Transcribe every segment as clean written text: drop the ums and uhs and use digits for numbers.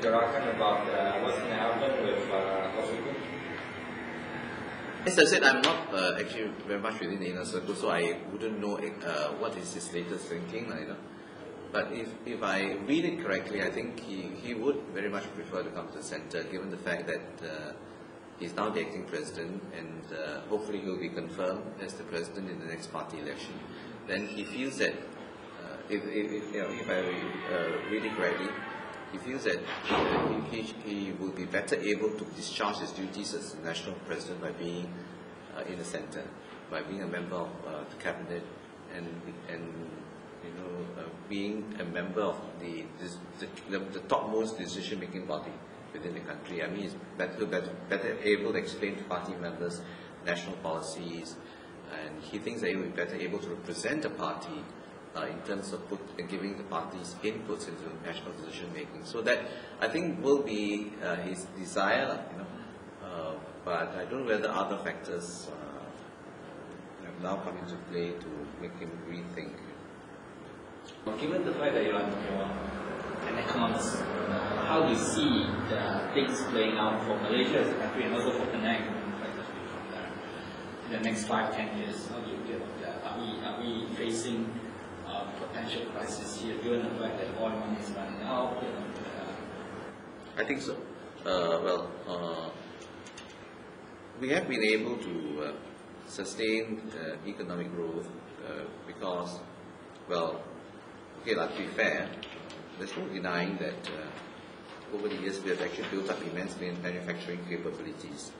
Gerakan about what's going to happen with Koh Tsu Koon? As I said, I'm not actually very much within the inner circle, so I wouldn't know what is his latest thinking. But if I read it correctly, I think he would very much prefer to come to the centre, given the fact that he's now the acting president, and hopefully he'll be confirmed as the president in the next party election. Then he feels that, if I read it correctly, he feels that he will be better able to discharge his duties as the national president by being in the centre, by being a member of the cabinet, and being a member of the topmost decision-making body within the country. I mean, he's better able to explain to party members national policies, and he thinks that he will be better able to represent the party in terms of giving the party's inputs into national decision-making. So that, I think, will be his desire, but I don't know whether other factors have now come into play to make him rethink. Given the fact that you're an economist, how do you see the things playing out for Malaysia as a country and also for Penang in the next 5-10 years? How do you feel about that? Are we facing potential crisis here, given the fact that oil money is running out? I think so. We have been able to sustain economic growth because, to be fair, there's no denying that over the years we have actually built up immense manufacturing capabilities.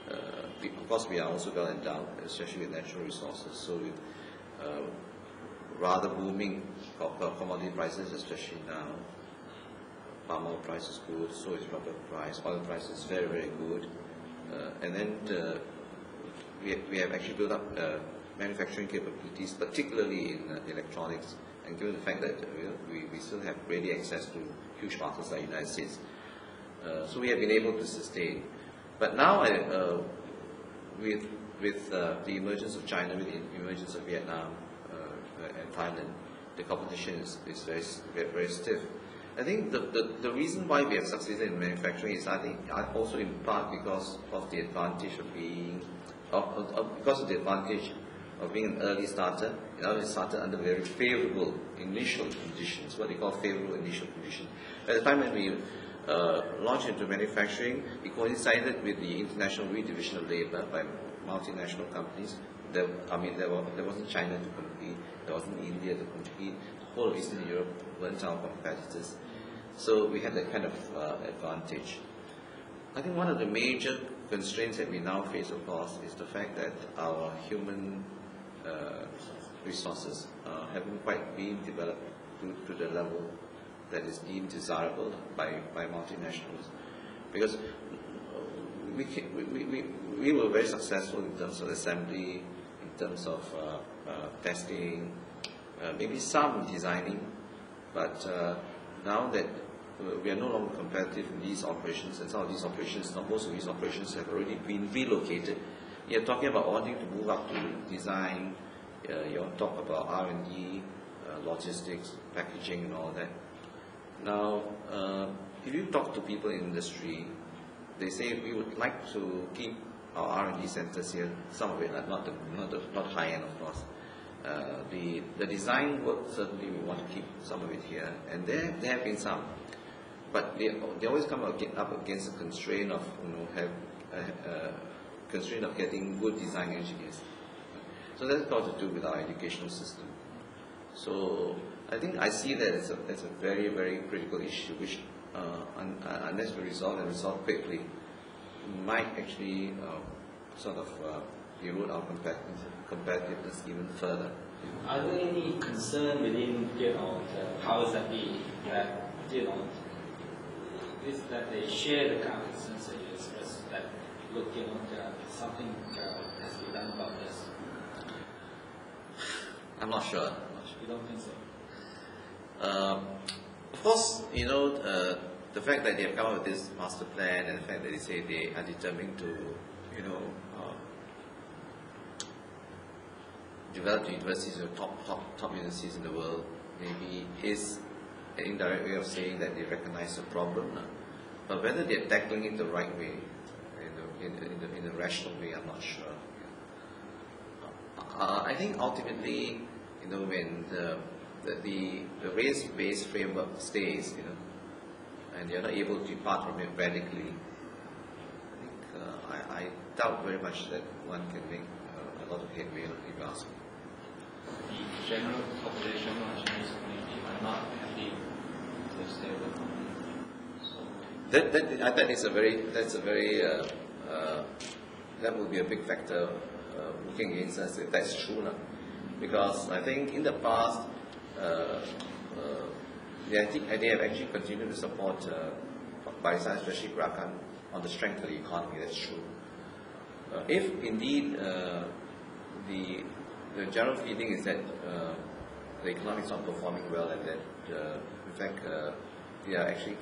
Of course, we are also well endowed, especially with natural resources. So with rather booming commodity prices, especially now, palm oil price is good, so is rubber price, oil price is very, very good. And then we have actually built up manufacturing capabilities, particularly in electronics, and given the fact that we still have ready access to huge markets like the United States. So we have been able to sustain. But now, with the emergence of China, with the emergence of Vietnam and Thailand, the competition is very, very stiff. I think the reason why we have succeeded in manufacturing is, I think, also in part because of the advantage of being an early starter. It started under very favorable initial conditions, what they call favorable initial conditions. At the time when we launched into manufacturing, it coincided with the international redivision of labor by multinational companies. There wasn't China to compete, there wasn't India to compete. The whole of Eastern Europe weren't our competitors. So we had that kind of advantage. I think one of the major constraints that we now face, of course, is the fact that our human resources haven't quite been developed to the level that is deemed desirable by multinationals. Because we were very successful in terms of assembly, in terms of testing, maybe some designing, but now that we are no longer competitive in these operations, and some of these operations, most of these operations have already been relocated. You're talking about wanting to move up to design, you want to talk about R&D, logistics, packaging and all that. Now, if you talk to people in industry, they say we would like to keep our R&D centers here, some of it, not high end, of course. The design work, certainly we want to keep some of it here, and there have been some, but they always come up against the constraint of getting good design engineers. So that's got to do with our educational system. So I think I see that as a very, very critical issue, which unless we resolve and resolve quickly, might actually erode our competitiveness even further. Are there any concern within the powers that be that is that they share the kind of concerns that you expressed, that look, something has to be done about this? I'm not sure. You don't think so? Of course, the fact that they have come up with this master plan, and the fact that they say they are determined to, develop universities, top universities in the world, maybe is an indirect way of saying that they recognize the problem. But whether they're tackling it the right way, in a rational way, I'm not sure. I think ultimately, when the race-based framework stays, and you're not able to depart from it radically, I doubt very much that one can make a lot of headway, if you ask me. The general population or Chinese community are not happy to stay with the community. That will be a big factor working against us if that's true. Because I think in the past, they have actually continued to support Barisan, especially Gerakan, on the strength of the economy. That's true. If indeed the general feeling is that the economy is not performing well and that in fact they are actually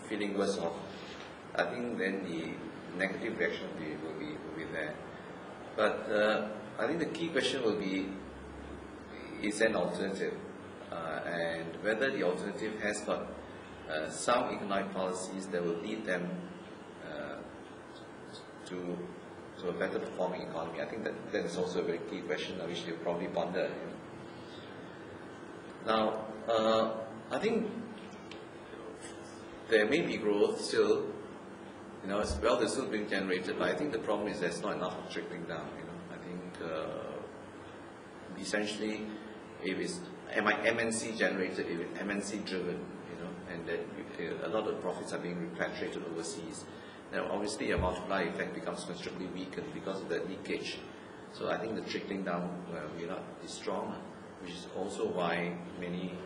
feeling worse off, I think then the negative reaction will be there. But I think the key question will be, is there an alternative? And whether the alternative has got some economic policies that will lead them to a better performing economy. I think that is also a very key question which they will probably ponder. Now, I think there may be growth still, as well as still being generated, but I think the problem is there's not enough trickling down. I think essentially, if it's MNC generated, if it's MNC driven, and that a lot of profits are being repatriated overseas, then obviously a multiplier effect becomes considerably weakened because of that leakage. So I think the trickling down will not be strong, which is also why many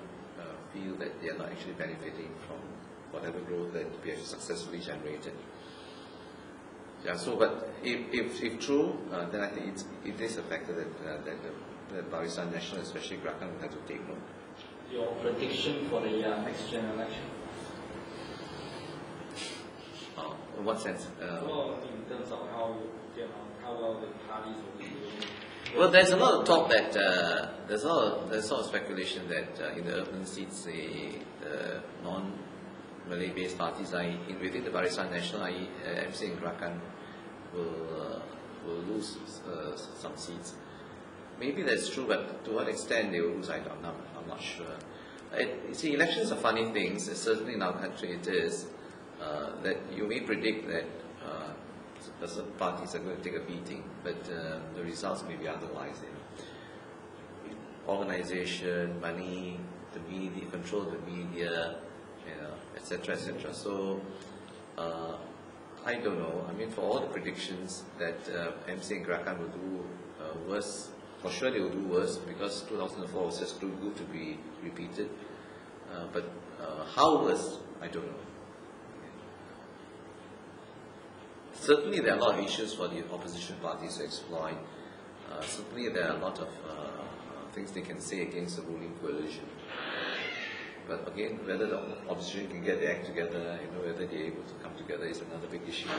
feel that they are not actually benefiting from whatever growth that we have successfully generated. Yeah. So, but if true, then I think it is a factor that Barisan National, especially Gerakan, will have to take note. Your prediction for the next general election? In what sense? Well, in terms of how well the parties will be doing. Well, there's a lot of talk that there's a lot of speculation that in the urban seats, the non-Malay-based parties, within the Barisan National, MC and Gerakan, will lose some seats. Maybe that's true, but to what extent they will lose, I'm not sure. You see, elections are funny things. Certainly in our country it is. That you may predict that certain parties are going to take a beating, but the results may be otherwise. Organization, money, the media, control of the media, etc., etc. So I don't know. I mean, for all the predictions that MC and Gerakan will do worse, for sure they will do worse because 2004 was just too good to be repeated. But how worse, I don't know. Certainly there are a lot of issues for the opposition parties to exploit. Certainly there are a lot of things they can say against the ruling coalition. But again, whether the opposition can get their act together, whether they're able to come together is another big issue.